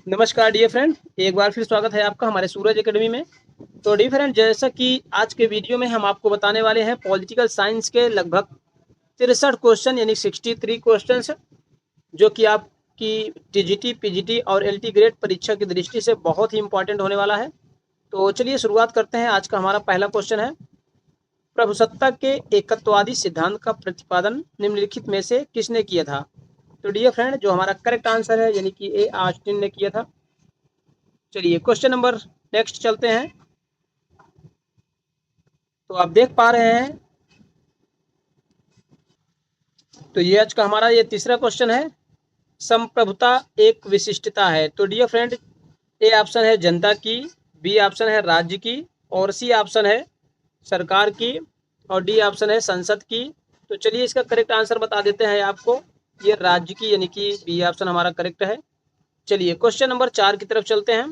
नमस्कार dear friend, एक बार फिर स्वागत है आपका हमारे सूरज एकेडमी में। तो डियर फ्रेंड, जैसा कि आज के वीडियो में हम आपको बताने वाले हैं पॉलिटिकल साइंस के लगभग 63 क्वेश्चन यानी 63 क्वेश्चंस, जो कि आपकी टीजीटी, पीजीटी और एलटी ग्रेड परीक्षा की दृष्टि से बहुत ही इंपॉर्टेंट होने वाला है। तो चलिए शुरुआत करते हैं। आज का हमारा पहला क्वेश्चन है, प्रभुसत्ता के एकत्ववादी सिद्धांत का प्रतिपादन निम्नलिखित में से किसने किया था? तो डियर फ्रेंड, जो हमारा करेक्ट आंसर है यानी कि ए ऑस्टिन ने किया था। चलिए क्वेश्चन नंबर नेक्स्ट चलते हैं। तो आप देख पा रहे हैं, तो ये आज का हमारा ये तीसरा क्वेश्चन है, संप्रभुता एक विशिष्टता है। तो डियर फ्रेंड, ए ऑप्शन है जनता की, बी ऑप्शन है राज्य की, और सी ऑप्शन है सरकार की, और डी ऑप्शन है संसद की। तो चलिए इसका करेक्ट आंसर बता देते हैं आपको, ये राज्य की यानी कि बी ऑप्शन हमारा करेक्ट है। चलिए क्वेश्चन नंबर 4 की तरफ चलते हैं।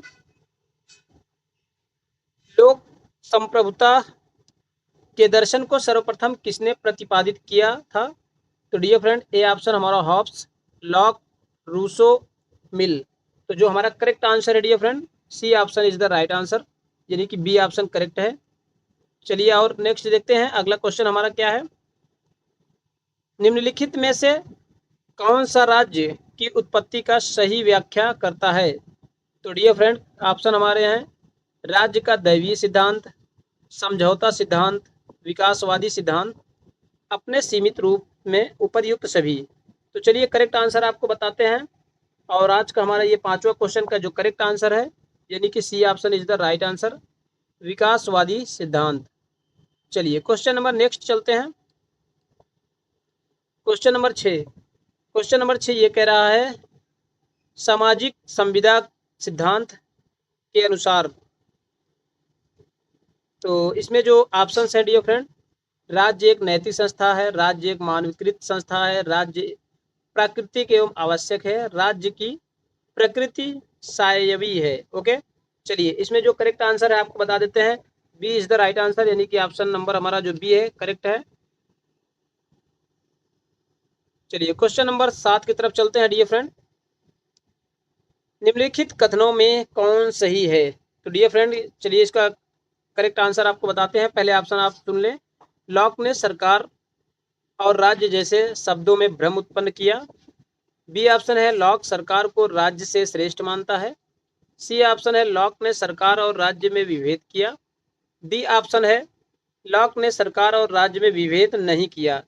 लोक संप्रभुता के दर्शन को सर्वप्रथम किसने प्रतिपादित किया था? तो डियर फ्रेंड, ए ऑप्शन हमारा हॉब्स, लॉक, रूसो, मिल। तो जो हमारा करेक्ट आंसर है dear friend, C option is the right answer, यानी कि बी ऑप्शन करेक्ट है। चलिए और नेक्स्ट देखते हैं, अगला क्वेश्चन हमारा क्या है, निम्नलिखित में से कौन सा राज्य की उत्पत्ति का सही व्याख्या करता है? तो डियर फ्रेंड, ऑप्शन हमारे हैं राज्य का दैवीय सिद्धांत, समझौता सिद्धांत, विकासवादी सिद्धांत, अपने सीमित रूप में उपर्युक्त सभी। तो चलिए करेक्ट आंसर आपको बताते हैं, और आज का हमारा ये पांचवा क्वेश्चन का जो करेक्ट आंसर है यानी कि C option is the right answer, विकासवादी सिद्धांत। चलिए क्वेश्चन नंबर नेक्स्ट चलते हैं। क्वेश्चन नंबर 6, क्वेश्चन नंबर 6 ये कह रहा है, सामाजिक संविदा सिद्धांत के अनुसार, तो इसमें जो ऑप्शन है डियर फ्रेंड, राज्य एक नैतिक संस्था है, राज्य एक मानवीकृत संस्था है, राज्य प्राकृतिक एवं आवश्यक है, राज्य की प्रकृति सायवी है। ओके, चलिए इसमें जो करेक्ट आंसर है आपको बता देते हैं, B is the right answer, यानी कि ऑप्शन नंबर हमारा जो बी है करेक्ट है। चलिए क्वेश्चन नंबर 7 की तरफ चलते हैं डियर फ्रेंड, निम्नलिखित कथनों में कौन सही है? तो डियर फ्रेंड, चलिए इसका करेक्ट आंसर आपको बताते हैं। पहले ऑप्शन आप सुन लें, लॉक ने सरकार और राज्य जैसे शब्दों में भ्रम उत्पन्न किया। बी ऑप्शन है लॉक सरकार को राज्य से श्रेष्ठ मानता है। सी ऑप्शन है लॉक ने सरकार और राज्य में विभेद किया। डी ऑप्शन है लॉक ने सरकार और राज्य में विभेद नहीं किया।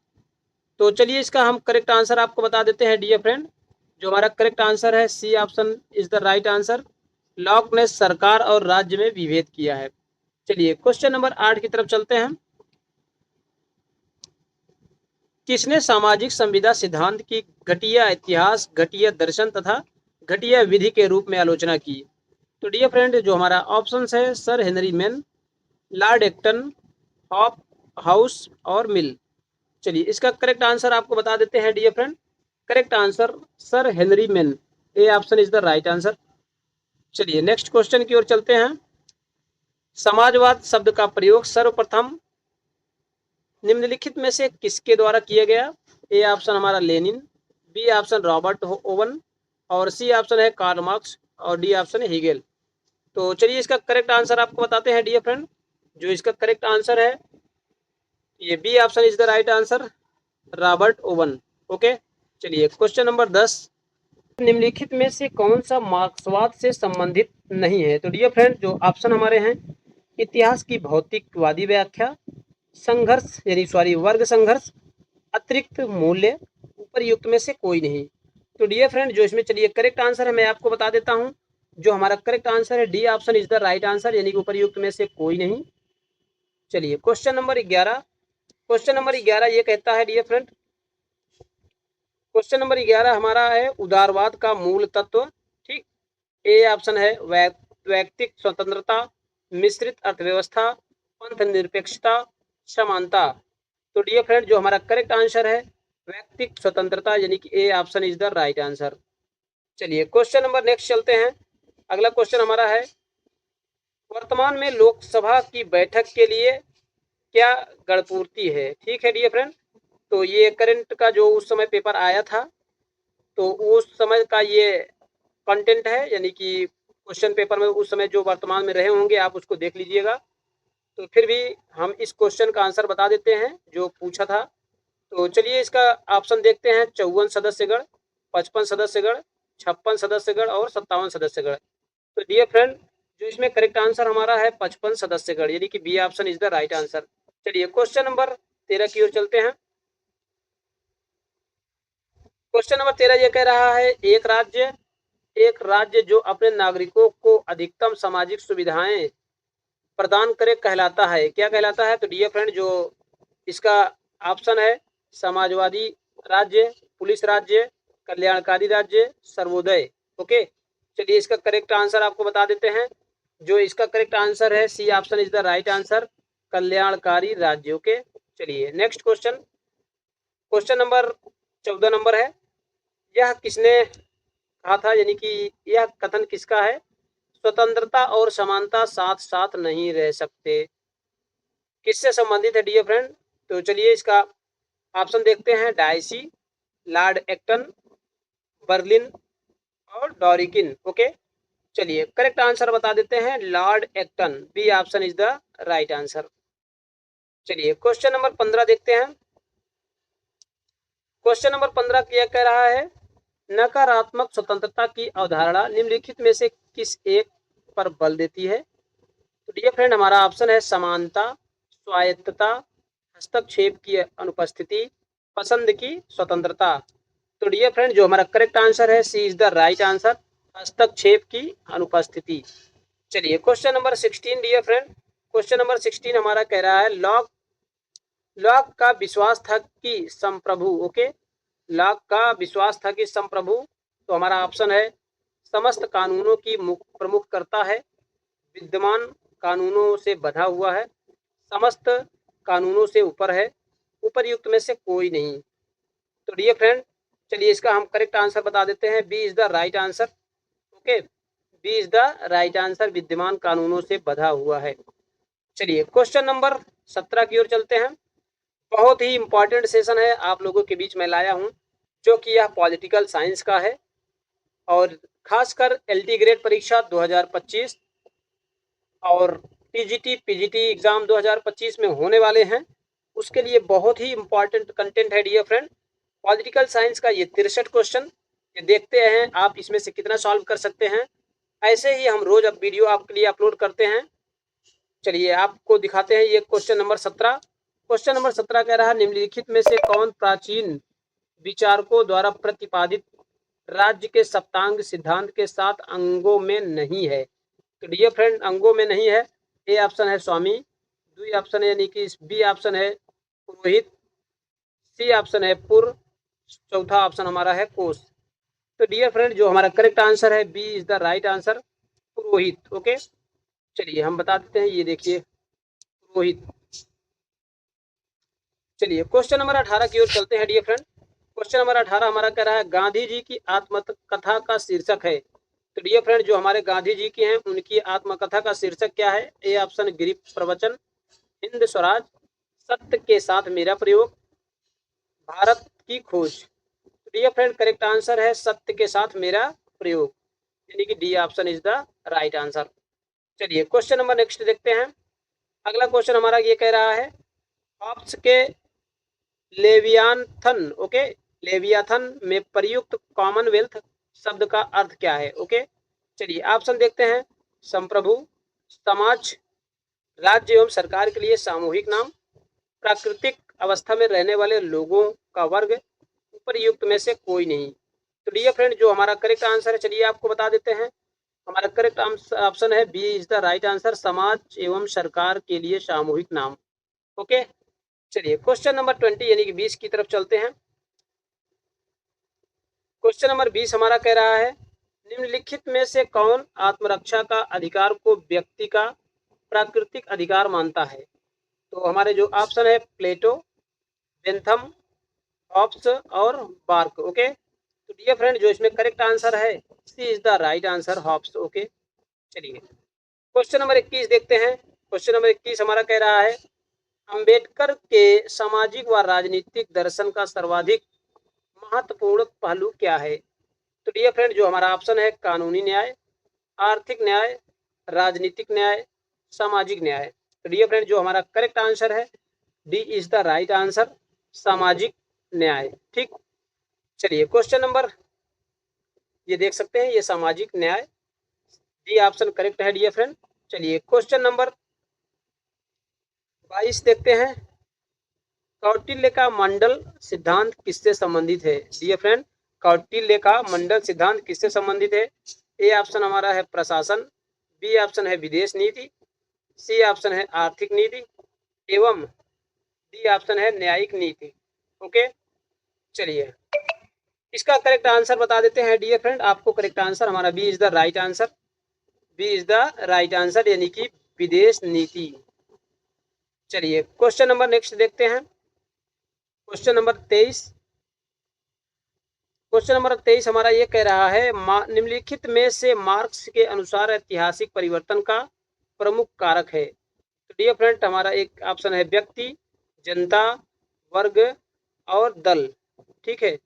तो चलिए इसका हम करेक्ट आंसर आपको बता देते हैं डियर फ्रेंड, जो हमारा करेक्ट आंसर है C option is the right answer, Locke ने सरकार और राज्य में विभेद किया है। चलिए क्वेश्चन नंबर 8 की तरफ चलते हैं, किसने सामाजिक संविदा सिद्धांत की घटिया इतिहास, घटिया दर्शन तथा घटिया विधि के रूप में आलोचना की? तो डियर फ्रेंड, जो हमारा ऑप्शन है sir Henry Maine, lord Acton, Hobhouse और मिल। चलिए इसका करेक्ट आंसर आपको बता देते हैं dear friend, correct answer sir Henry Maine, A option is the right answer. चलिए नेक्स्ट क्वेश्चन की ओर चलते हैं, समाजवाद शब्द का प्रयोग सर्वप्रथम निम्नलिखित में से किसके द्वारा किया गया? ए ऑप्शन हमारा Lenin, B option Robert Owen, और सी ऑप्शन है कार्ल मार्क्स, और डी ऑप्शन है हीगेल। तो चलिए इसका करेक्ट आंसर आपको बताते हैं डियर फ्रेंड, जो इसका करेक्ट आंसर है ये B option is the right answer, Robert Owen. Okay, चलिए क्वेश्चन नंबर 10, निम्नलिखित में से कौन सा मार्क्सवाद से संबंधित नहीं है? तो डियर फ्रेंड, जो ऑप्शन हमारे हैं, इतिहास की भौतिकवादी व्याख्या, संघर्ष यानी सॉरी वर्ग संघर्ष, अतिरिक्त मूल्य, उपरयुक्त में से कोई नहीं। तो डियर फ्रेंड, जो इसमें चलिए करेक्ट आंसर है मैं आपको बता देता हूं, जो हमारा करेक्ट आंसर है D option is the right answer, यानी कि उपरयुक्त में से कोई नहीं। चलिए क्वेश्चन नंबर 11, क्वेश्चन नंबर 11 ये कहता है डियर फ्रेंड, क्वेश्चन नंबर 11 हमारा है उदारवाद का मूल तत्व। ठीक, ए ऑप्शन है वैयक्तिक स्वतंत्रता, मिश्रित अर्थव्यवस्था, पंथ निरपेक्षता, समानता। तो डियर फ्रेंड, जो हमारा करेक्ट आंसर है वैयक्तिक स्वतंत्रता, यानी कि ए option is the right answer. चलिए क्वेश्चन नंबर नेक्स्ट चलते हैं, अगला क्वेश्चन हमारा है, वर्तमान में लोकसभा की बैठक के लिए क्या गणपूर्ति है? ठीक है डियर फ्रेंड, तो ये करंट का जो उस समय पेपर आया था, तो उस समय का ये कंटेंट है, यानी कि क्वेश्चन पेपर में उस समय जो वर्तमान में रहे होंगे आप उसको देख लीजिएगा। तो फिर भी हम इस क्वेश्चन का आंसर बता देते हैं जो पूछा था। तो चलिए इसका ऑप्शन देखते हैं, 54 सदस्यगण, 55 सदस्यगण, 56 सदस्यगण और 57 सदस्यगण। तो डियर फ्रेंड, जो इसमें करेक्ट आंसर हमारा है 55 सदस्यगण, यानी कि B option is the right answer. चलिए क्वेश्चन नंबर 13 की ओर चलते हैं। क्वेश्चन नंबर 13 ये कह रहा है, एक राज्य जो अपने नागरिकों को अधिकतम सामाजिक सुविधाएं प्रदान करे कहलाता है, क्या कहलाता है? तो डियर फ्रेंड, जो इसका ऑप्शन है समाजवादी राज्य, पुलिस राज्य, कल्याणकारी राज्य, सर्वोदय। ओके, चलिए इसका करेक्ट आंसर आपको बता देते हैं। जो इसका करेक्ट आंसर है C option is the right answer, कल्याणकारी राज्य। ओके, चलिए next question, question number 14 number है। यह किसने कहा था, यानी कि यह कथन किसका है? स्वतंत्रता और समानता साथ साथ नहीं रह सकते, किससे संबंधित है डियर फ्रेंड? तो चलिए इसका ऑप्शन देखते हैं, डायसी, लॉर्ड एक्टन, बर्लिन और डॉरिकिन। ओके, चलिए करेक्ट आंसर बता देते हैं, lord Acton, B option is the right answer. चलिए क्वेश्चन नंबर 15 देखते हैं। क्वेश्चन नंबर 15 क्या कह रहा है, नकारात्मक स्वतंत्रता की अवधारणा निम्नलिखित में से किस एक पर बल देती है? तो डियर फ्रेंड, हमारा ऑप्शन है समानता, स्वायत्तता, हस्तक्षेप की अनुपस्थिति, पसंद की स्वतंत्रता। तो डियर फ्रेंड, जो हमारा करेक्ट आंसर है C is the right answer, हस्तक्षेप की अनुपस्थिति। चलिए question number 16 dear friend, question number 16 हमारा कह रहा है, लॉक लॉक का विश्वास था कि संप्रभु। ओके, लॉक का विश्वास था कि संप्रभु। तो हमारा ऑप्शन है समस्त कानूनों की प्रमुख करता है, विद्यमान कानूनों से बंधा हुआ है, समस्त कानूनों से ऊपर है, उपरयुक्त में से कोई नहीं। तो डियर फ्रेंड, चलिए इसका हम करेक्ट आंसर बता देते हैं, B is the right answer. Okay, B is the right answer, विद्यमान कानूनों से बंधा हुआ है। चलिए क्वेश्चन नंबर 17 की ओर चलते हैं। बहुत ही इंपॉर्टेंट सेशन है, आप लोगों के बीच में लाया हूं, जो कि यह पॉलिटिकल साइंस का है और खासकर एलटी ग्रेड परीक्षा 2025 और टीजीटी पीजीटी एग्जाम 2025 में होने वाले हैं, उसके लिए बहुत ही इंपॉर्टेंट कंटेंट है डियर फ्रेंड। पॉलिटिकल साइंस का ये 63 क्वेश्चन, ये देखते हैं आप इसमें से कितना सॉल्व कर सकते हैं। ऐसे ही हम रोज अब वीडियो आपके लिए अपलोड करते हैं। चलिए आपको दिखाते हैं ये क्वेश्चन नंबर 17। क्वेश्चन नंबर 17 कह रहा है, निम्नलिखित में से कौन प्राचीन विचारकों द्वारा प्रतिपादित राज्य के सप्तांग सिद्धांत के 7 अंगों में नहीं है? तो डियर फ्रेंड, अंगों में नहीं है, ए ऑप्शन है स्वामी, बी ऑप्शन है यानी कि बी ऑप्शन है पुरोहित, सी ऑप्शन है पुर, चौथा ऑप्शन हमारा है कोश। तो डियर फ्रेंड, जो हमारा करेक्ट आंसर है B is the right answer, पुरोहित। ओके, चलिए हम बता देते हैं, ये देखिए पुरोहित। चलिए क्वेश्चन नंबर 18 की ओर चलते हैं डियर फ्रेंड। क्वेश्चन नंबर 18 हमारा कह रहा है, गांधी जी की आत्मकथा का शीर्षक है। तो डियर फ्रेंड, जो हमारे गांधी जी की हैं उनकी आत्मकथा का शीर्षक क्या है? ए ऑप्शन गिरीश प्रवचन, हिंद स्वराज, सत्य के साथ मेरा प्रयोग, भारत की खोज। तो डियर फ्रेंड, करेक्ट आंसर है सत्य के साथ मेरा प्रयोग, यानी कि D option is the right answer. चलिए क्वेश्चन नंबर नेक्स्ट देखते हैं। अगला क्वेश्चन हमारा ये कह रहा है, हॉब्स के लेवियाथन, ओके, लेवियाथन में प्रयुक्त कॉमनवेल्थ शब्द का अर्थ क्या है? ओके, चलिए ऑप्शन देखते हैं, संप्रभु, समाज, राज्य एवं सरकार के लिए सामूहिक नाम, प्राकृतिक अवस्था में रहने वाले लोगों का वर्ग, उपरयुक्त में से कोई नहीं। तो डियर फ्रेंड, जो हमारा करेक्ट आंसर है चलिए आपको बता देते हैं, हमारा करेक्ट ऑप्शन है B is the right answer, समाज एवं सरकार के लिए सामूहिक नाम। ओके, चलिए क्वेश्चन नंबर 20 यानी कि 20 की तरफ चलते हैं। क्वेश्चन नंबर 20 हमारा कह रहा है, निम्नलिखित में से कौन आत्मरक्षा का अधिकार को व्यक्ति का प्राकृतिक अधिकार मानता है? तो हमारे जो ऑप्शन है प्लेटो, बेंथम, हॉब्स और बार्क। ओके, तो डियर फ्रेंड, जो इसमें करेक्ट आंसर है C is the right answer, Hobbes. Okay, चलिए क्वेश्चन नंबर 21 देखते हैं। क्वेश्चन नंबर 21 हमारा कह रहा है, अंबेडकर के सामाजिक व राजनीतिक दर्शन का सर्वाधिक महत्वपूर्ण पहलू क्या है? तो डियर फ्रेंड जो हमारा ऑप्शन है कानूनी न्याय, आर्थिक न्याय, राजनीतिक न्याय, सामाजिक न्याय। तो डियर फ्रेंड जो हमारा करेक्ट आंसर है D is the right answer, सामाजिक न्याय। ठीक, चलिए क्वेश्चन नंबर, ये देख सकते हैं ये सामाजिक न्याय, डी ऑप्शन करेक्ट है डियर फ्रेंड। चलिए क्वेश्चन नंबर 22 देखते हैं। कौटिल्य का मंडल सिद्धांत किससे संबंधित है? डियर फ्रेंड कौटिल्य का मंडल सिद्धांत किससे संबंधित है? ए ऑप्शन हमारा है प्रशासन, बी ऑप्शन है विदेश नीति, सी ऑप्शन है आर्थिक नीति एवं डी ऑप्शन है न्यायिक नीति। ओके, चलिए इसका करेक्ट आंसर बता देते हैं डियर फ्रेंड। आपको करेक्ट आंसर हमारा B is the right answer, B is the right answer यानी कि विदेश नीति। चलिए क्वेश्चन नंबर नेक्स्ट देखते हैं। Question number 23। क्वेश्चन नंबर 23 हमारा ये कह रहा है निम्नलिखित में से मार्क्स के अनुसार ऐतिहासिक परिवर्तन का प्रमुख कारक है। तो डियर फ्रेंड हमारा एक ऑप्शन है व्यक्ति, जनता, वर्ग और दल। ठीक है,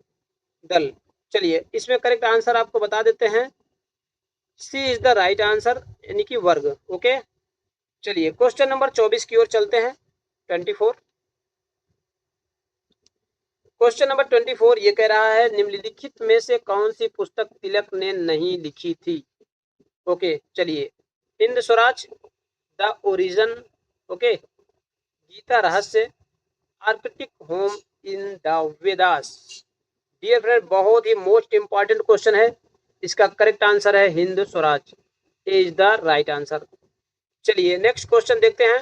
दल। चलिए इसमें करेक्ट आंसर आपको बता देते हैं, सी इज द राइट आंसर यानी कि वर्ग। ओके, चलिए क्वेश्चन नंबर 24 की ओर चलते हैं। 24, क्वेश्चन नंबर 24 ये कह रहा है निम्नलिखित में से कौन सी पुस्तक तिलक ने नहीं लिखी थी? ओके, चलिए Hind Swaraj, the origin, okay, Gita Rahasya, Arctic home in the Vedas. Dear friend बहुत ही मोस्ट इंपॉर्टेंट क्वेश्चन है, इसका करेक्ट आंसर है Hind Swaraj, is the right answer. चलिए नेक्स्ट क्वेश्चन देखते हैं।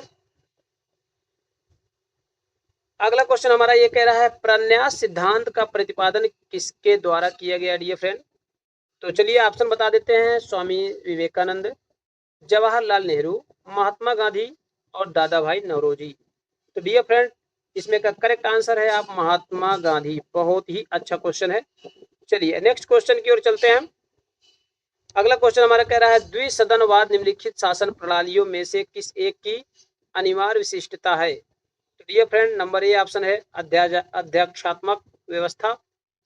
अगला क्वेश्चन हमारा ये कह रहा है प्रन्यास सिद्धांत का प्रतिपादन किसके द्वारा किया गया डियर फ्रेंड? तो चलिए ऑप्शन बता देते हैं, स्वामी विवेकानंद, जवाहरलाल नेहरू, महात्मा गांधी और दादा भाई नौरोजी। तो डियर फ्रेंड इसमें का करेक्ट आंसर है आप महात्मा गांधी। बहुत ही अच्छा क्वेश्चन है। चलिए नेक्स्ट क्वेश्चन की ओर चलते हैं। अगला क्वेश्चन हमारा कह रहा है द्विसदनवाद निम्नलिखित शासन प्रणालियों में से किस एक की अनिवार्य विशिष्टता है? तो dear friend number A option है अध्यक्षात्मक व्यवस्था,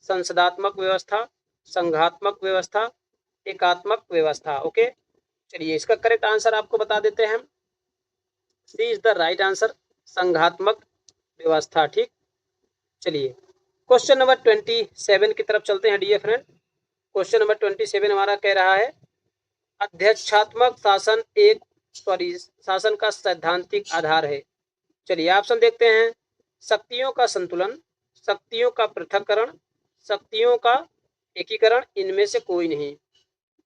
संसदात्मक व्यवस्था, संघात्मक व्यवस्था, एकात्मक व्यवस्था। ओके, चलिए इसका करेक्ट आंसर आपको बता देते हैं, सी इज द राइट आंसर, संघात्मक व्यवस्था। ठीक, चलिए क्वेश्चन नंबर 27 की तरफ चलते हैं डियर फ्रेंड। क्वेश्चन नंबर 27 हमारा कह रहा है अध्यक्षात्मक शासन शासन का सैद्धांतिक आधार है। चलिए ऑप्शन देखते हैं, शक्तियों का संतुलन, शक्तियों का पृथक्करण, शक्तियों का एकीकरण, इनमें से कोई नहीं।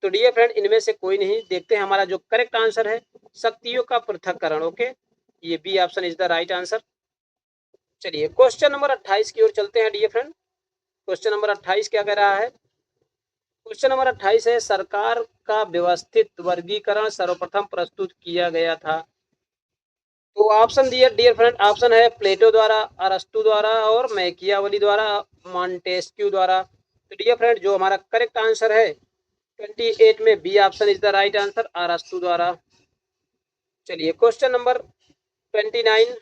तो डियर फ्रेंड इनमें से कोई नहीं। देखते हैं हमारा जो करेक्ट आंसर है शक्तियों का पृथक्करण। ओके, ये B option is the right answer. चलिए क्वेश्चन नंबर 28 की ओर चलते हैं डियर फ्रेंड। क्वेश्चन नंबर 28 क्या कह रहा है? क्वेश्चन नंबर 28 है सरकार का व्यवस्थित वर्गीकरण सर्वप्रथम प्रस्तुत किया गया था। तो ऑप्शन दिए डियर फ्रेंड, ऑप्शन है प्लेटो द्वारा, अरस्तु द्वारा और मैकियावली द्वारा, मॉन्टेस्क्यू द्वारा। तो डियर फ्रेंड जो हमारा करेक्ट आंसर है 28 में B option is the right answer, अरस्तु द्वारा। चलिए क्वेश्चन नंबर 29,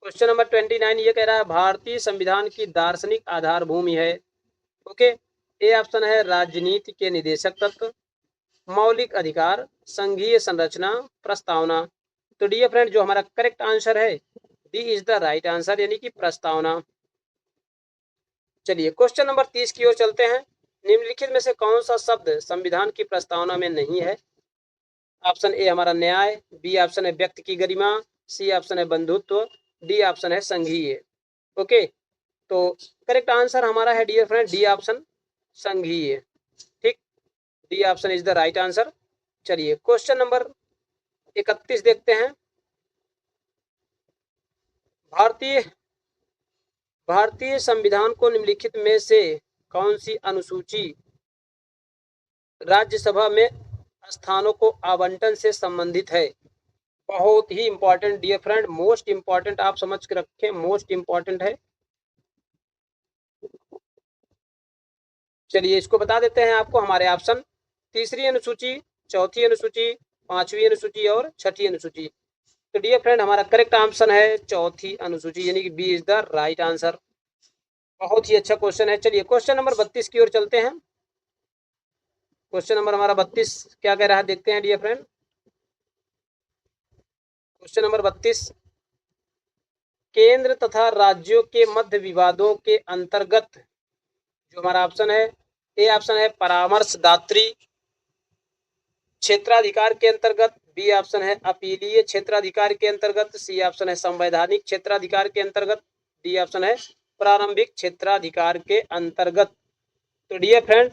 क्वेश्चन नंबर 29 ये कह रहा है भारतीय संविधान की दार्शनिक आधारभूमि है। ओके, ए ऑप्शन है राजनीति के निदेशक तत्व, मौलिक अधिकार, संघीय संरचना, प्रस्तावना। तो डियर फ्रेंड जो हमारा करेक्ट आंसर है D is the right answer यानी कि प्रस्तावना। चलिए क्वेश्चन नंबर 30 की ओर चलते हैं। निम्नलिखित में से कौन सा शब्द संविधान की प्रस्तावना में नहीं है? ऑप्शन ए हमारा न्याय, बी ऑप्शन है व्यक्ति की गरिमा, सी ऑप्शन है बंधुत्व, डी ऑप्शन है संघीय। ओके, तो करेक्ट आंसर हमारा है डियर फ्रेंड डी ऑप्शन, संघीय। ठीक, D option is the right answer. चलिए क्वेश्चन नंबर 31 देखते हैं। भारतीय संविधान को निम्नलिखित में से कौन सी अनुसूची राज्यसभा में स्थानों को आवंटन से संबंधित है? बहुत ही important dear friend, most important, आप समझ के रखें, मोस्ट इंपॉर्टेंट है। चलिए इसको बता देते हैं आपको हमारे ऑप्शन, तीसरी अनुसूची, चौथी अनुसूची, पांचवी अनुसूची और छठी अनुसूची। तो डियर फ्रेंड हमारा करेक्ट ऑप्शन है चौथी अनुसूची यानी कि B is the right answer. बहुत ही अच्छा क्वेश्चन है। चलिए क्वेश्चन नंबर 32 की ओर चलते हैं। क्वेश्चन नंबर हमारा 32 क्या कह रहा है, देखते हैं डियर फ्रेंड। क्वेश्चन नंबर 32, केंद्र तथा राज्यों के मध्य विवादों के अंतर्गत जो हमारा ऑप्शन है, ए ऑप्शन है परामर्शदात्री क्षेत्राधिकार के अंतर्गत, बी ऑप्शन है अपीलीय क्षेत्राधिकार के अंतर्गत, सी ऑप्शन है संवैधानिक क्षेत्राधिकार के अंतर्गत, डी ऑप्शन है प्रारंभिक क्षेत्राधिकार के अंतर्गत। तो डियर फ्रेंड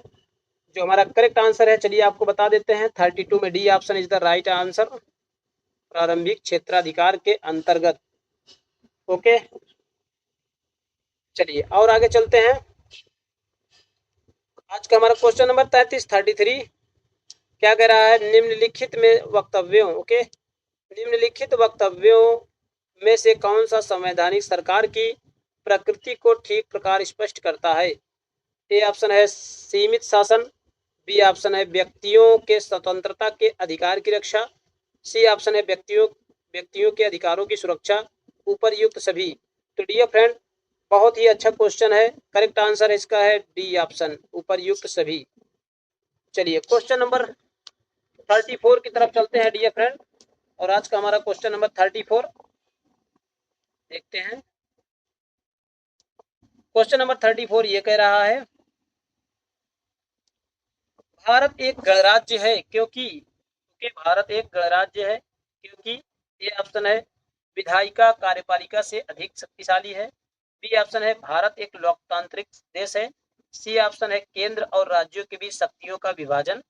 जो हमारा करेक्ट आंसर है, चलिए आपको बता देते हैं, 32 में D option is the right answer, प्रारंभिक क्षेत्राधिकार के अंतर्गत। ओके, चलिए और आगे चलते हैं। आज का हमारा क्वेश्चन नंबर 33 क्या कह रहा है, निम्नलिखित में वक्तव्यों, ओके, निम्नलिखित वक्तव्यों में से कौन सा संवैधानिक सरकार की प्रकृति को ठीक प्रकार स्पष्ट करता है। ए ऑप्शन है सीमित शासन, बी ऑप्शन है व्यक्तियों के स्वतंत्रता के अधिकार की रक्षा, सी ऑप्शन है व्यक्तियों के अधिकारों की सुरक्षा, ऊपर्युक्त सभी। तो डियर फ्रेंड बहुत ही अच्छा क्वेश्चन है, करेक्ट आंसर इसका है डी ऑप्शन, ऊपर्युक्त सभी। चलिए क्वेश्चन नंबर 34 की तरफ चलते हैं डियर फ्रेंड, और आज का हमारा क्वेश्चन नंबर 34 देखते हैं। क्वेश्चन नंबर 34 ये कह रहा है, भारत एक गणराज्य है क्योंकि भारत एक गणराज्य है क्योंकि, ये ऑप्शन है विधायिका कार्यपालिका से अधिक शक्तिशाली है, बी ऑप्शन है भारत एक लोकतांत्रिक देश है, सी ऑप्शन है केंद्र और राज्यों के बीच शक्तियों का विभाजन,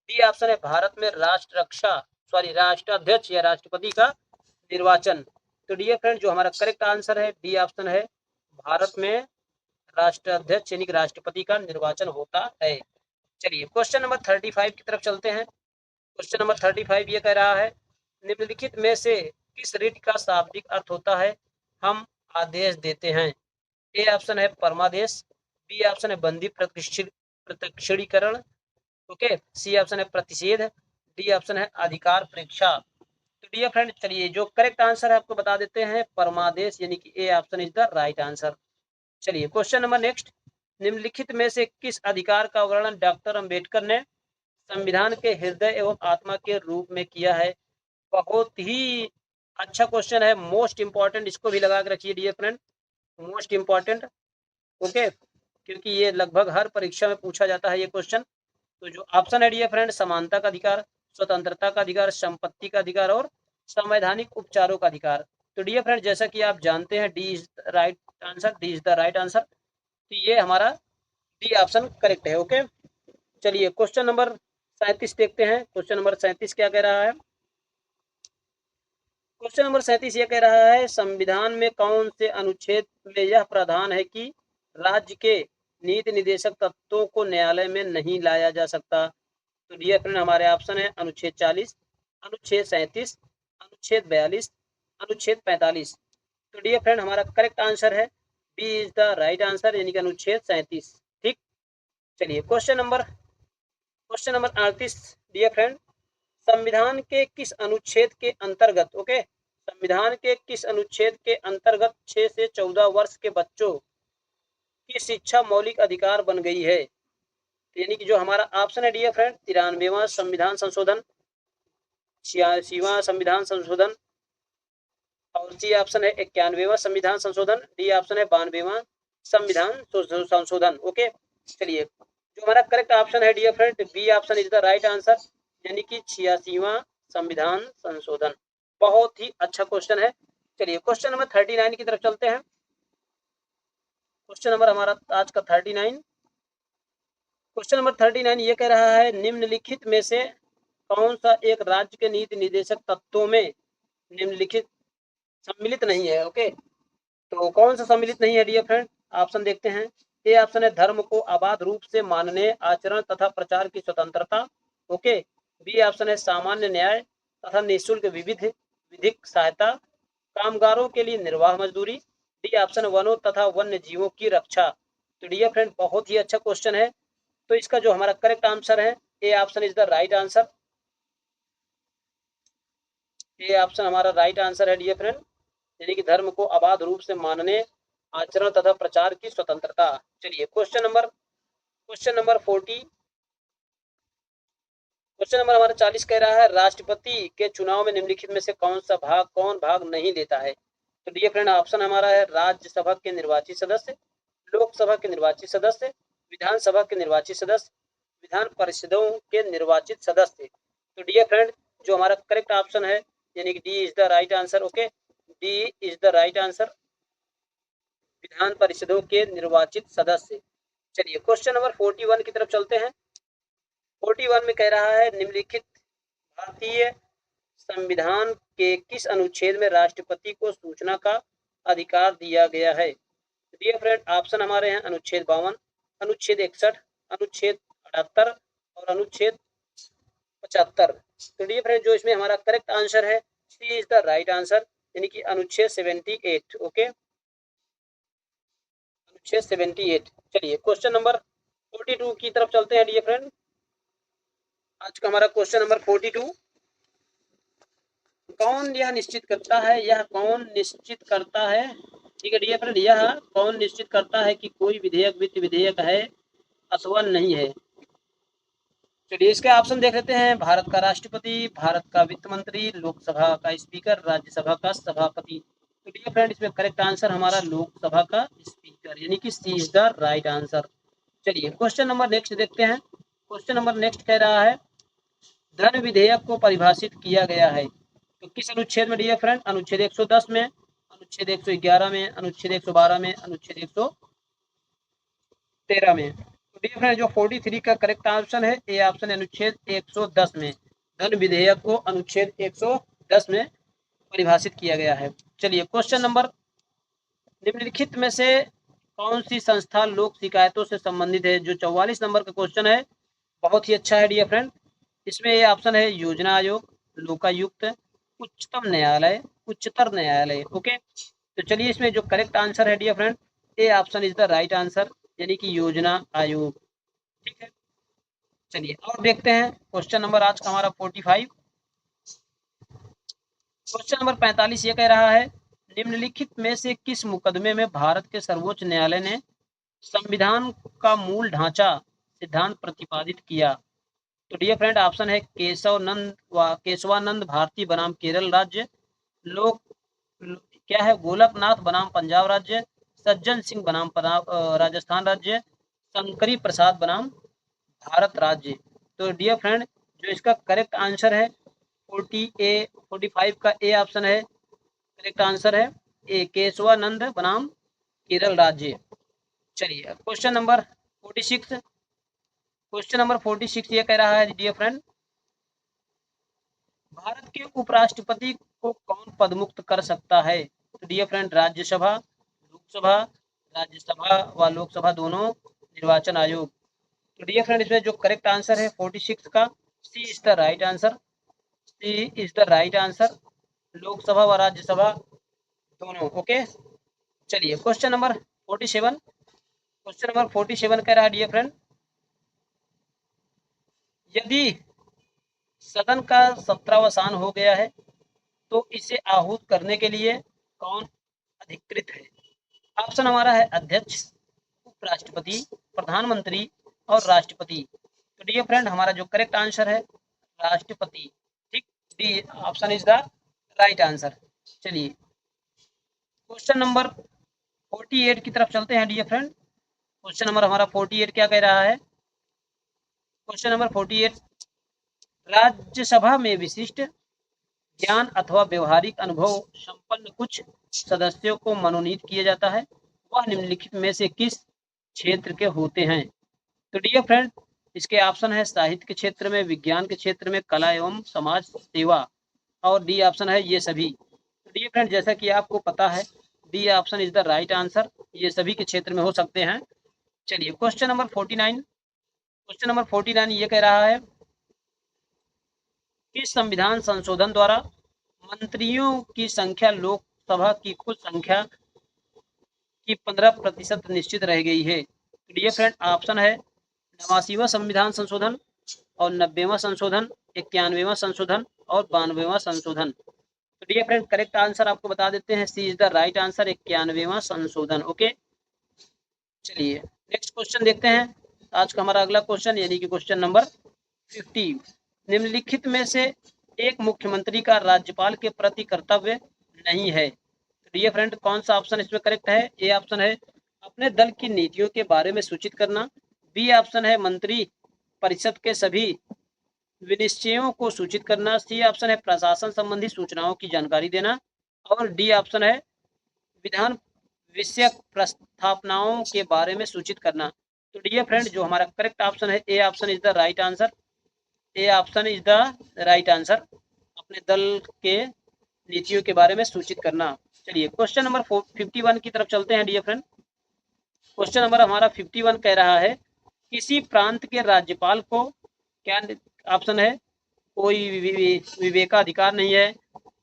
डी ऑप्शन है भारत में राष्ट्राध्यक्ष या राष्ट्रपति का निर्वाचन। तो डियर फ्रेंड जो हमारा करेक्ट आंसर है डी ऑप्शन है, भारत में राष्ट्राध्यक्ष यानी कि राष्ट्रपति का निर्वाचन होता है। चलिए क्वेश्चन नंबर 35 की तरफ चलते हैं। क्वेश्चन नंबर 35 ये कह रहा है, निम्नलिखित में से किस रिट का शाब्दिक अर्थ होता है, हम आदेश देते हैं। ए ऑप्शन है परमादेश, बी ऑप्शन है बंदी प्रत्यक्षीकरण, ओके, सी ऑप्शन है प्रतिषेध, डी ऑप्शन है अधिकार परीक्षा। तो डियर फ्रेंड चलिए जो करेक्ट आंसर है आपको बता देते हैं, परमादेश यानी कि ए option is the right answer. चलिए क्वेश्चन नंबर नेक्स्ट, निम्नलिखित में से किस अधिकार का वर्णन डॉक्टर अंबेडकर ने संविधान के हृदय एवं आत्मा के रूप में किया है। बहुत ही अच्छा क्वेश्चन है, मोस्ट इंपॉर्टेंट, इसको भी लगा के रखिए dear friend, most important, okay, क्योंकि ये लगभग हर परीक्षा में पूछा जाता है ये क्वेश्चन। तो जो ऑप्शन है डियर फ्रेंड, समानता का अधिकार, स्वतंत्रता का अधिकार, संपत्ति का अधिकार और संवैधानिक उपचारों का अधिकार। तो डियर फ्रेंड जैसा कि आप जानते हैं D is right answer, D is the right answer, तो ये हमारा डी ऑप्शन करेक्ट है। ओके, चलिए क्वेश्चन नंबर 37 देखते हैं। क्वेश्चन नंबर 37 क्या कह रहा है, क्वेश्चन नंबर 37 ये कह रहा है, संविधान में कौन से अनुच्छेद में यह प्रावधान है कि राज्य के नीति निदेशक तत्वों को न्यायालय में नहीं लाया जा सकता। तो डियर फ्रेंड हमारे ऑप्शन है अनुच्छेद 40, अनुच्छेद 37, अनुच्छेद 42, अनुच्छेद 45। तो डियर फ्रेंड हमारा करेक्ट आंसर है B is the right answer यानी कि अनुच्छेद 37। ठीक, चलिए क्वेश्चन नंबर 38 डियर फ्रेंड, संविधान के किस अनुच्छेद के अंतर्गत, ओके, संविधान के किस अनुच्छेद के अंतर्गत 6 से 14 वर्ष के बच्चों की शिक्षा मौलिक अधिकार बन गई है। यानी कि जो हमारा ऑप्शन है डियर फ्रेंड, 93वां संविधान संशोधन, 86वां संविधान संशोधन, और सी ऑप्शन है 91वां संविधान संशोधन, डी ऑप्शन है 92वां संविधान संशोधन। ओके, चलिए जो हमारा करेक्ट ऑप्शन है dear friend, B option is the right answer यानी कि 86वां संविधान संशोधन। बहुत ही अच्छा क्वेश्चन है। चलिए क्वेश्चन नंबर 39 की तरफ चलते हैं। क्वेश्चन नंबर हमारा आज का 39, क्वेश्चन नंबर 39 ये कह रहा है, निम्नलिखित में से कौन सा एक राज्य के नीति निदेशक तत्वों में निम्नलिखित सम्मिलित नहीं है। ओके, तो कौन सा सम्मिलित नहीं है डियर फ्रेंड, ऑप्शन देखते हैं। ए ऑप्शन है धर्म को अबाध रूप से मानने, आचरण तथा प्रचार की स्वतंत्रता, ओके, बी ऑप्शन है सामान्य न्याय तथा निःशुल्क विधिक सहायता, कामगारों के लिए निर्वाह मजदूरी, डी ऑप्शन वनों तथा वन्य जीवों की रक्षा। तो डियर फ्रेंड बहुत ही अच्छा क्वेश्चन है, तो इसका जो हमारा करेक्ट आंसर है ए option is the right answer, A option हमारा राइट आंसर है डियर फ्रेंड, यानी कि धर्म को अबाध रूप से मानने, आचरण तथा प्रचार की स्वतंत्रता। चलिए क्वेश्चन नंबर 40 क्वेश्चन नंबर हमारा 40 कह रहा है राष्ट्रपति के चुनाव में निम्नलिखित में से कौन भाग नहीं लेता है। तो डियर फ्रेंड ऑप्शन हमारा है राज्यसभा के निर्वाचित सदस्य, लोकसभा के निर्वाचित सदस्य, विधानसभा के निर्वाचित सदस्य, विधान परिषदों के निर्वाचित सदस्य। तो डियर फ्रेंड जो हमारा करेक्ट ऑप्शन है यानी कि D is the right answer. Okay, D is the right answer, विधान परिषदों के निर्वाचित सदस्य। चलिए क्वेश्चन नंबर 41 की तरफ चलते हैं। 41 में कह रहा है निम्नलिखित भारतीय संविधान के किस अनुच्छेद में राष्ट्रपति को सूचना का अधिकार दिया गया है। डियर फ्रेंड ऑप्शन हमारे हैं अनुच्छेद 52, अनुच्छेद 61, अनुच्छेद 78 और अनुच्छेद 75। तो डियर फ्रेंड जो इसमें हमारा करेक्ट आंसर है C is the right answer यानी कि अनुच्छेद 78। ओके, अनुच्छेद 78। चलिए क्वेश्चन नंबर 42 की तरफ चलते हैं डियर फ्रेंड। आज का हमारा क्वेश्चन नंबर 42, कौन यह निश्चित करता है, यह कौन निश्चित करता है, ठीक है डियर फ्रेंड, यह कौन निश्चित करता है कि कोई विधेयक वित्त विधेयक है अथवा नहीं है। चलिए इसके ऑप्शन देख लेते हैं। भारत का राष्ट्रपति, भारत का वित्त मंत्री, लोकसभा का स्पीकर, राज्यसभा का सभापति। तो डियर फ्रेंड इसमें करेक्ट आंसर हमारा लोकसभा का स्पीकर यानी कि सी इज द राइट आंसर। चलिए क्वेश्चन नंबर नेक्स्ट देखते हैं। क्वेश्चन नंबर नेक्स्ट कह रहा है धन विधेयक को परिभाषित किया गया है तो किस अनुच्छेद में डियर फ्रेंड, अनुच्छेद 110 में, अनुच्छेद 111 में, अनुच्छेद 112 में, अनुच्छेद 113 में। तो डियर फ्रेंड जो 43 का करेक्ट ऑप्शन है ए ऑप्शन अनुच्छेद 110 में धन विधेयक को अनुच्छेद 110 में परिभाषित किया गया है। चलिए क्वेश्चन नंबर निम्नलिखित में से कौन सी संस्था लोक शिकायतों से संबंधित है। जो 44 नंबर का क्वेश्चन है बहुत ही अच्छा है डियर फ्रेंड। इसमें ये ऑप्शन है योजना आयोग, लोकायुक्त, उच्चतम न्यायालय, उच्चतर न्यायालय। ओके, तो चलिए इसमें जो करेक्ट आंसर है dear friend A option is the right answer यानी कि योजना आयोग। ठीक है, चलिए और देखते हैं क्वेश्चन नंबर आज का हमारा 45। क्वेश्चन नंबर 45 ये कह रहा है निम्नलिखित में से किस मुकदमे में भारत के सर्वोच्च न्यायालय ने संविधान का मूल ढांचा सिद्धांत प्रतिपादित किया। तो डियर फ्रेंड ऑप्शन है केशवानंद भारती बनाम केरल राज्य, लोक क्या है गोलकनाथ बनाम पंजाब राज्य, सज्जन सिंह बनाम राजस्थान राज्य, शंकरी प्रसाद बनाम भारत राज्य। तो डियर फ्रेंड जो इसका करेक्ट आंसर है 45 का ए ऑप्शन है करेक्ट आंसर है ए केशवानंद बनाम केरल राज्य। चलिए क्वेश्चन नंबर 46, क्वेश्चन नंबर 46 ये कह रहा है डियर फ्रेंड भारत के उपराष्ट्रपति को कौन पदमुक्त कर सकता है। तो डियर फ्रेंड राज्यसभा, लोकसभा, राज्यसभा व लोकसभा दोनों, निर्वाचन आयोग। तो डियर फ्रेंड इसमें जो करेक्ट आंसर है 46 का C is the right answer, C is the right answer, Lok Sabha व राज्यसभा दोनों। ओके, चलिए क्वेश्चन नंबर 47, क्वेश्चन नंबर 47 कह रहा है डियर फ्रेंड यदि सदन का सत्रावसान हो गया है तो इसे आहूत करने के लिए कौन अधिकृत है। ऑप्शन हमारा है अध्यक्ष, उपराष्ट्रपति, प्रधानमंत्री और राष्ट्रपति। तो डियर फ्रेंड हमारा जो करेक्ट आंसर है राष्ट्रपति। ठीक, D option is the right answer. चलिए क्वेश्चन नंबर 48 की तरफ चलते हैं डियर फ्रेंड। क्वेश्चन नंबर हमारा 48 क्या कह रहा है, क्वेश्चन नंबर 48 राज्यसभा में विशिष्ट ज्ञान अथवा व्यवहारिक अनुभव संपन्न कुछ सदस्यों को मनोनीत किया जाता है वह निम्नलिखित में से किस क्षेत्र के होते हैं। तो डियर फ्रेंड इसके ऑप्शन है साहित्य के क्षेत्र में, विज्ञान के क्षेत्र में, कला एवं समाज सेवा और डी ऑप्शन है ये सभी। तो डियर फ्रेंड जैसा कि आपको पता है D option is the right answer, ये सभी के क्षेत्र में हो सकते हैं। चलिए क्वेश्चन नंबर 49, क्वेश्चन नंबर 49 ये कह रहा है कि संविधान संशोधन द्वारा मंत्रियों की संख्या लोकसभा की कुल संख्या की 15% निश्चित रह गई है। डियर फ्रेंड ऑप्शन है 89वां संविधान संशोधन और 90वां संशोधन, 91वां संशोधन और 92वां संशोधन। तो डियर फ्रेंड करेक्ट आंसर आपको बता देते हैं सी इज द राइट आंसर 91वां संशोधन। ओके, चलिए नेक्स्ट क्वेश्चन देखते हैं आज का हमारा अगला क्वेश्चन यानी कि क्वेश्चन नंबर 50। निम्नलिखित में से एक मुख्यमंत्री का राज्यपाल के प्रति कर्तव्य नहीं है। तो डियर फ्रेंड, कौन सा ऑप्शन इसमें करेक्ट है? ए ऑप्शन है अपने दल की नीतियों के बारे में सूचित करना। बी ऑप्शन है मंत्री परिषद के सभी विनिश्चयों को सूचित करना। सी ऑप्शन है प्रशासन संबंधी सूचनाओं की जानकारी देना। और डी ऑप्शन है विधान विषयक प्रस्थापनाओं के बारे में सूचित करना। तो डियर फ्रेंड, जो हमारा करेक्ट ऑप्शन है, ए option is the right answer. A option is the right answer, अपने दल के नीतियों के बारे में सूचित करना। चलिए क्वेश्चन नंबर 51 की तरफ चलते हैं डियर फ्रेंड। क्वेश्चन नंबर हमारा 51 कह रहा है किसी प्रांत के राज्यपाल को, क्या ऑप्शन है, कोई विवेकाधिकार नहीं है,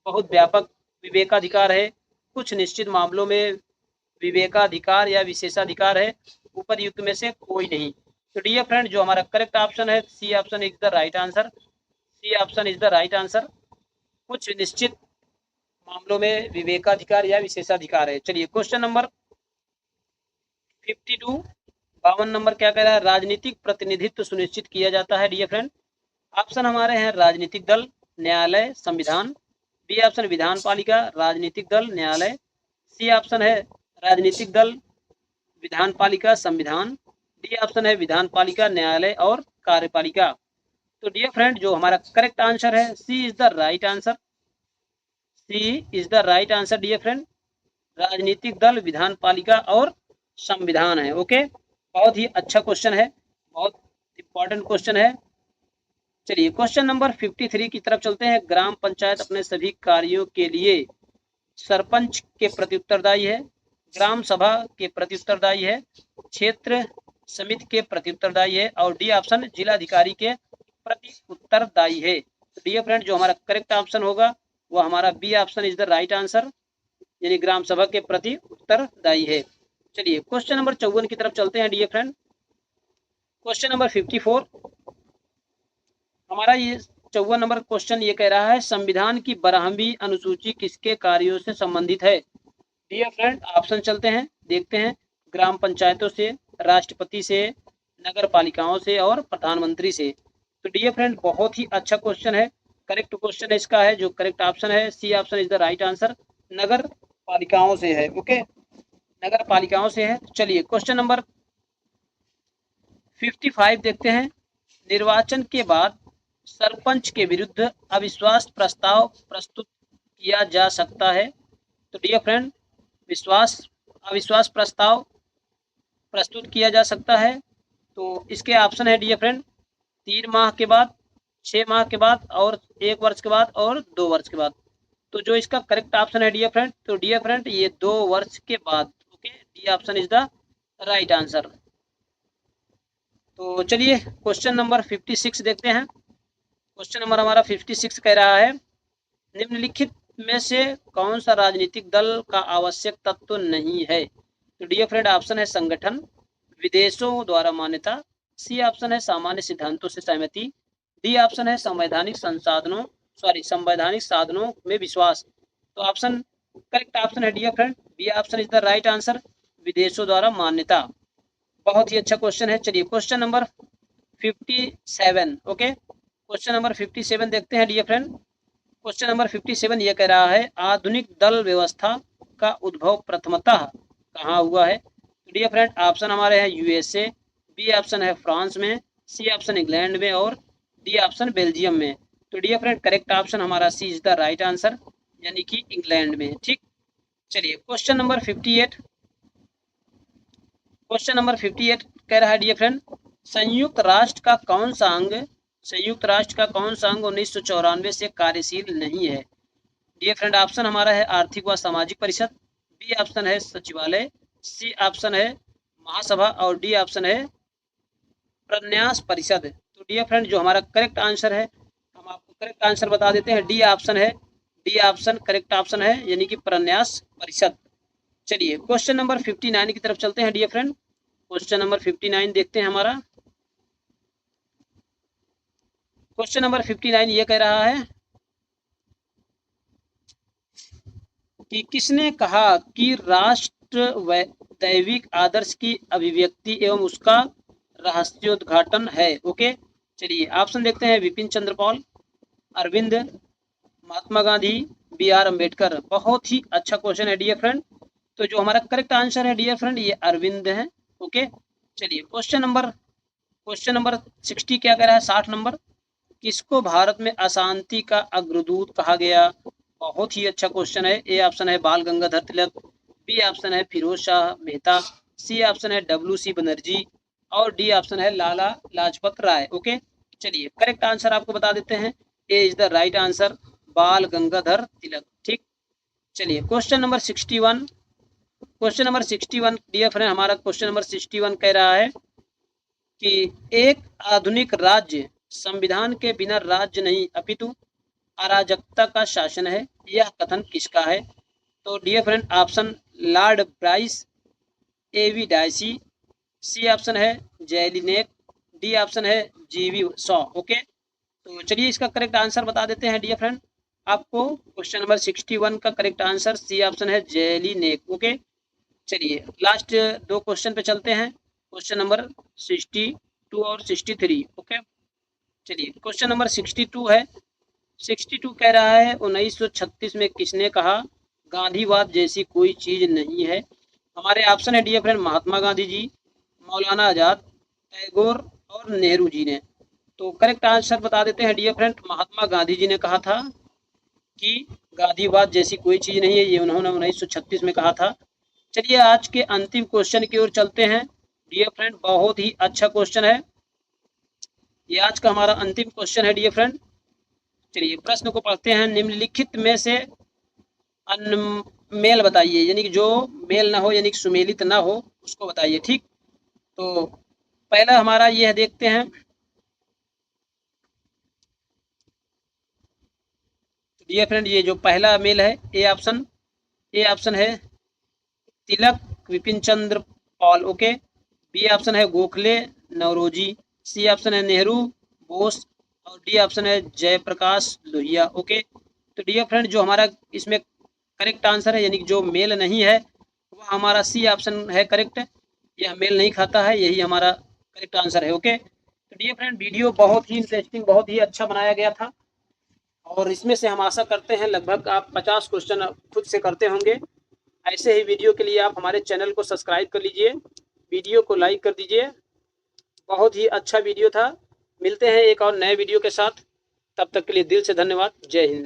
बहुत व्यापक विवेकाधिकार है, कुछ निश्चित मामलों में विवेकाधिकार या विशेषाधिकार है, उपरयुक्त में से कोई नहीं। तो डियर फ्रेंड, जो हमारा करेक्ट ऑप्शन है, C option is the right answer. C option is the right answer, कुछ निश्चित मामलों में विवेकाधिकार या विशेषाधिकार है। चलिए क्वेश्चन नंबर 52 52 नंबर क्या कह रहा है? राजनीतिक प्रतिनिधित्व सुनिश्चित किया जाता है डियर फ्रेंड। ऑप्शन हमारे हैं राजनीतिक दल, न्यायालय, संविधान। बी ऑप्शन विधान पालिका, राजनीतिक दल, न्यायालय। सी ऑप्शन है राजनीतिक दल, विधान पालिका, संविधान। डी ऑप्शन है विधान पालिका, न्यायालय और कार्यपालिका। तो डियर फ्रेंड, जो हमारा करेक्ट आंसर है, C is the right answer. C is the right answer dear friend, राजनीतिक दल, विधान पालिका और संविधान है। ओके, बहुत ही अच्छा क्वेश्चन है, बहुत इंपॉर्टेंट क्वेश्चन है। चलिए क्वेश्चन नंबर 53 की तरफ चलते हैं। ग्राम पंचायत अपने सभी कार्यों के लिए सरपंच के प्रति उत्तरदायी है, ग्राम सभा के प्रति उत्तरदायी है, क्षेत्र समिति के प्रति उत्तरदायी है और डी ऑप्शन जिलाधिकारी के प्रति उत्तरदायी है। तो डियर फ्रेंड, जो हमारा करेक्ट ऑप्शन होगा वो हमारा B option is the right answer, यानी ग्राम सभा के प्रति उत्तरदायी है। चलिए क्वेश्चन नंबर 54 की तरफ चलते हैं डियर फ्रेंड। क्वेश्चन नंबर 54 हमारा ये 54 नंबर क्वेश्चन ये कह रहा है संविधान की 12वीं अनुसूची किसके कार्यों से संबंधित है? डियर फ्रेंड, ऑप्शन चलते हैं, देखते हैं। ग्राम पंचायतों से, राष्ट्रपति से, नगर पालिकाओं से और प्रधानमंत्री से। तो डियर फ्रेंड, बहुत ही अच्छा क्वेश्चन है, करेक्ट क्वेश्चन इसका है। जो करेक्ट ऑप्शन है, C option is the right answer, नगर पालिकाओं से है। ओके, नगर पालिकाओं से है। चलिए क्वेश्चन नंबर 55 देखते हैं। निर्वाचन के बाद सरपंच के विरुद्ध अविश्वास प्रस्ताव प्रस्तुत किया जा सकता है। तो डियर फ्रेंड, अविश्वास प्रस्ताव प्रस्तुत किया जा सकता है। तो इसके ऑप्शन है डियर फ्रेंड 3 माह के बाद, 6 माह के बाद और 1 वर्ष के बाद और 2 वर्ष के बाद। तो जो इसका करेक्ट ऑप्शन है डियर फ्रेंड, तो डियर फ्रेंड ये 2 वर्ष के बाद। Okay, D option is the right answer. तो चलिए क्वेश्चन नंबर 56 देखते हैं। क्वेश्चन नंबर हमारा 56 कह रहा है निम्नलिखित में से कौन सा राजनीतिक दल का आवश्यक तत्व नहीं है? तो डियर फ्रेंड, ऑप्शन है संगठन, विदेशों द्वारा मान्यता। सी ऑप्शन है सामान्य सिद्धांतों से सहमति। डी ऑप्शन है संवैधानिक साधनों में विश्वास। तो ऑप्शन करेक्ट ऑप्शन है dear friend, B option is the right answer, विदेशों द्वारा मान्यता। बहुत ही अच्छा क्वेश्चन है। चलिए question number 57, okay, question number 57 देखते हैं डियर फ्रेंड। क्वेश्चन नंबर 57 ये कह रहा है आधुनिक दल व्यवस्था का उद्भव प्रथमतः कहाँ हुआ है? तो डियर फ्रेंड, ऑप्शन हमारे हैं यूएसए, बी ऑप्शन है फ्रांस में, सी ऑप्शन इंग्लैंड में और डी ऑप्शन बेल्जियम में। तो डियर फ्रेंड, करेक्ट ऑप्शन हमारा सी इज द राइट आंसर, यानी कि इंग्लैंड में। ठीक, चलिए क्वेश्चन नंबर 58, क्वेश्चन नंबर 58 कह रहा है डियर फ्रेंड संयुक्त राष्ट्र का कौन सा अंग 1994 से कार्यशील नहीं है? डियर फ्रेंड, ऑप्शन हमारा है आर्थिक व सामाजिक परिषद, बी ऑप्शन है सचिवालय, सी ऑप्शन है महासभा और डी ऑप्शन है प्रन्यास परिषद। तो डियर फ्रेंड, जो हमारा करेक्ट आंसर है, हम आपको करेक्ट आंसर बता देते हैं, डी ऑप्शन है, डी ऑप्शन करेक्ट ऑप्शन है, यानी कि प्रन्यास परिषद। चलिए क्वेश्चन नंबर 59 की तरफ चलते हैं डियर फ्रेंड। क्वेश्चन नंबर 59 देखते हैं हमारा। क्वेश्चन नंबर 59 ये कह रहा है कि किसने कहा कि राष्ट्र दैविक आदर्श की अभिव्यक्ति एवं उसका रहस्योद्घाटन है? ओके, चलिए ऑप्शन देखते हैं, विपिन चंद्र पाल, अरविंद, महात्मा गांधी, बी आर अम्बेडकर। बहुत ही अच्छा क्वेश्चन है डियर फ्रेंड। तो जो हमारा करेक्ट आंसर है डियर फ्रेंड ये अरविंद है। ओके, चलिए क्वेश्चन नंबर 60 क्या कह रहा है, 60 नंबर, किसको भारत में अशांति का अग्रदूत कहा गया? बहुत ही अच्छा क्वेश्चन है। ए ऑप्शन है बाल गंगाधर तिलक, बी ऑप्शन है फिरोज शाह मेहता, सी ऑप्शन है डब्ल्यू.सी. बनर्जी और डी ऑप्शन है लाला लाजपत राय। ओके, चलिए करेक्ट आंसर आपको बता देते हैं, ए इज द राइट आंसर, बाल गंगाधर तिलक। ठीक, चलिए क्वेश्चन नंबर 61 डियर फ्रेंड, हमारा क्वेश्चन नंबर 61 कह रहा है कि एक आधुनिक राज्य संविधान के बिना राज्य नहीं अपितु अराजकता का शासन है, यह कथन किसका है? तो dear friend option Lord Bryce, A V Dicey, C option है जेलिनेक, डी ऑप्शन है जीवी सॉ। ओके, तो चलिए इसका करेक्ट आंसर बता देते हैं डियर फ्रेंड आपको। क्वेश्चन नंबर 61 का करेक्ट आंसर सी ऑप्शन है जेलिनेक। ओके, चलिए लास्ट दो क्वेश्चन पे चलते हैं, क्वेश्चन नंबर 62 और 63। ओके, चलिए क्वेश्चन नंबर 62 है, 62 कह रहा है 1936 में किसने कहा गांधीवाद जैसी कोई चीज नहीं है? हमारे ऑप्शन है डियर फ्रेंड, महात्मा गांधी जी, मौलाना आजाद, टैगोर और नेहरू जी ने। तो करेक्ट आंसर बता देते हैं डियर फ्रेंड, महात्मा गांधी जी ने कहा था कि गांधीवाद जैसी कोई चीज नहीं है, ये उन्होंने 1936 में कहा था। चलिए आज के अंतिम क्वेश्चन की ओर चलते हैं डियर फ्रेंड, बहुत ही अच्छा क्वेश्चन है ये, आज का हमारा अंतिम क्वेश्चन है डियर फ्रेंड। चलिए प्रश्न को पढ़ते हैं, निम्नलिखित में से अनमेल बताइए, यानी कि जो मेल ना हो यानी कि सुमेलित ना हो उसको बताइए। ठीक, तो पहला हमारा ये है, देखते हैं डियर फ्रेंड, ये जो पहला मेल है ए ऑप्शन है तिलक विपिन चंद्र पॉल। ओके, बी ऑप्शन है गोखले नौरोजी, सी ऑप्शन है नेहरू बोस और डी ऑप्शन है जयप्रकाश लोहिया। ओके, तो डियर फ्रेंड जो हमारा इसमें करेक्ट आंसर है यानी कि जो मेल नहीं है वो हमारा सी ऑप्शन है करेक्ट, यह मेल नहीं खाता है, यही हमारा करेक्ट आंसर है। ओके, तो डियर फ्रेंड वीडियो बहुत ही इंटरेस्टिंग, बहुत ही अच्छा बनाया गया था और इसमें से हम आशा करते हैं लगभग आप 50 क्वेश्चन खुद से करते होंगे। ऐसे ही वीडियो के लिए आप हमारे चैनल को सब्सक्राइब कर लीजिए, वीडियो को लाइक कर दीजिए। बहुत ही अच्छा वीडियो था, मिलते हैं एक और नए वीडियो के साथ, तब तक के लिए दिल से धन्यवाद। जय हिंद।